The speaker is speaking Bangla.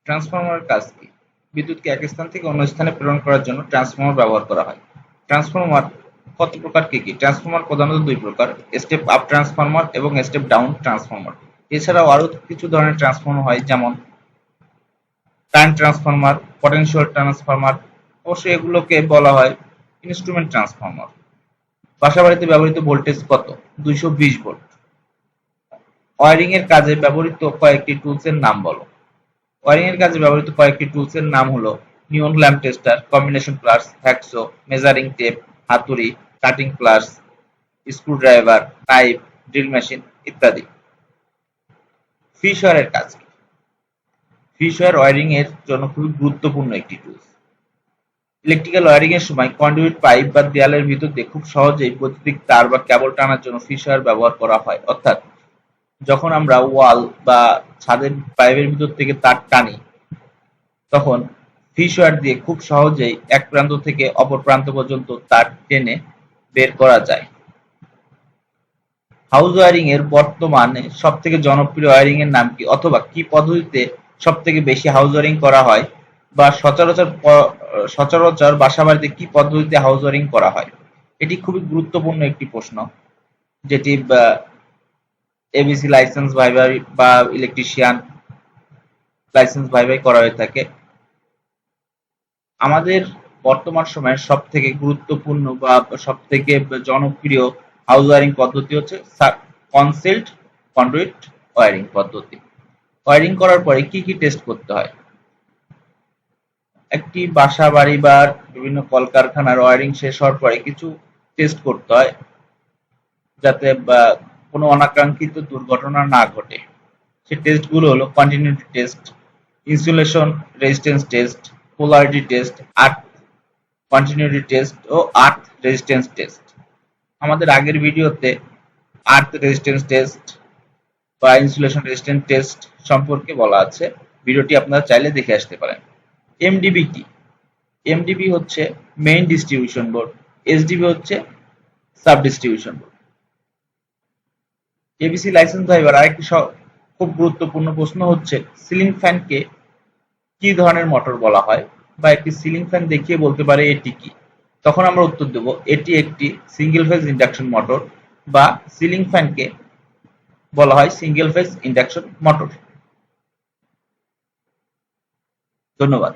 ট্রান্সফরমারের কাজ কি? বিদ্যুৎকে এক স্থান থেকে অন্য স্থানে প্রেরণ করার জন্য ট্রান্সফরমার ব্যবহার করা হয়। ট্রান্সফরমার কত প্রকার কি কি? ট্রান্সফরমার প্রধানত দুই প্রকার, স্টেপ আপ ট্রান্সফরমার এবং স্টেপ ডাউন ট্রান্সফরমার। এছাড়াও আরো কিছু ধরনের ট্রান্সফরমার হয়, যেমন কারেন্ট ট্রান্সফরমার, পটেনশিয়াল ট্রান্সফরমার। অবশ্যই এগুলোকে বলা হয় ইনস্ট্রুমেন্ট ট্রান্সফরমার। বাসাবাড়িতে ব্যবহৃত ভোল্টেজ কত? 220 ভোল্ট। ওয়্যারিং এর কাজে ব্যবহৃত কয়েকটি টুলস এর নাম বলো। ওয়্যারিং এর কাজে ব্যবহৃত কয়েকটি টুলস এর নাম হলো neon lamp tester, combination pliers, hacksaw, measuring tape, হাতুড়ি, cutting pliers, screwdriver, knife, drill machine ইত্যাদি। ফিশ ওয়্যারের কাজ কি? ফিশ ওয়্যার ওয়্যারিং এর জন্য খুবই গুরুত্বপূর্ণ একটি টুলস। ইলেকট্রিক্যাল ওয়্যারিং এর সময় কন্ডুইট পাইপ বা দেয়ালের ভিতর দিয়ে খুব সহজেই বৈদ্যুতিক তার বা কেবল টানার জন্য ফিশ ওয়্যার ব্যবহার করা হয়। অর্থাৎ যখন আমরা ওয়াল বা ছাদের পাইপের ভিতর থেকে তার টানি, তখন ফিশ ওয়্যার দিয়ে খুব সহজেই এক প্রান্ত থেকে অপর প্রান্ত পর্যন্ত তার টেনে বের করা যায়। হাউস ওয়্যারিং এর বর্তমানে সবথেকে জনপ্রিয় ওয়্যারিং এর নাম কি, অথবা কি পদ্ধতিতে সবথেকে বেশি হাউস ওয়্যারিং করা হয়, বা সচরাচর বাসাবাড়িতে কি পদ্ধতিতে হাউস ওয়্যারিং করা হয়? এটি খুবই গুরুত্বপূর্ণ একটি প্রশ্ন, যেটি এবিসি লাইসেন্স ভাইভাই বা ইলেকট্রিশিয়ান লাইসেন্স ভাইভাই করা হয়ে থাকে। আমাদের বর্তমান সময়ের সব থেকে গুরুত্বপূর্ণ বা সব থেকে জনপ্রিয় হাউস ওয়্যারিং পদ্ধতি হচ্ছে কনসিল্ড কন্ডুইট ওয়্যারিং পদ্ধতি। ওয়্যারিং করার পরে কি কি টেস্ট করতে হয়? একটি বাসা বাড়ি বা বিভিন্ন কলকারখানার ওয়্যারিং শেষ হওয়ার পরে কিছু টেস্ট করতে হয়, যাতে কোনো অনাকাঙ্ক্ষিত দুর্ঘটনা না ঘটে। সেই টেস্টগুলো হলো continuity test, insulation resistance test, polarity test, earth continuity test ও আর্থ রেজিস্ট্যান্স টেস্ট। আমাদের আগের ভিডিওতে আর্থ রেজিস্ট্যান্স টেস্ট বা ইনসুলেশন রেজিস্ট্যান্স টেস্ট সম্পর্কে বলা আছে, ভিডিওটি আপনারা চাইলে দেখে আসতে পারেন। এমডিবি কি? এমডিবি হচ্ছে মেইন ডিস্ট্রিবিউশন বোর্ড, এসডিবি হচ্ছে sub distribution board. ABC license ভাইবার আরেকটি খুব গুরুত্বপূর্ণ প্রশ্ন হচ্ছে, সিলিং ফ্যানকে কি ধরনের মোটর বলা হয়, বা একটি সিলিং ফ্যান দেখিয়ে বলতে পারে এটি কি? তখন আমরা উত্তর দেব এটি একটি সিঙ্গেল ফেজ ইন্ডাকশন মোটর, বা সিলিং ফ্যানকে বলা হয় সিঙ্গেল ফেজ ইন্ডাকশন মোটর। ধন্যবাদ।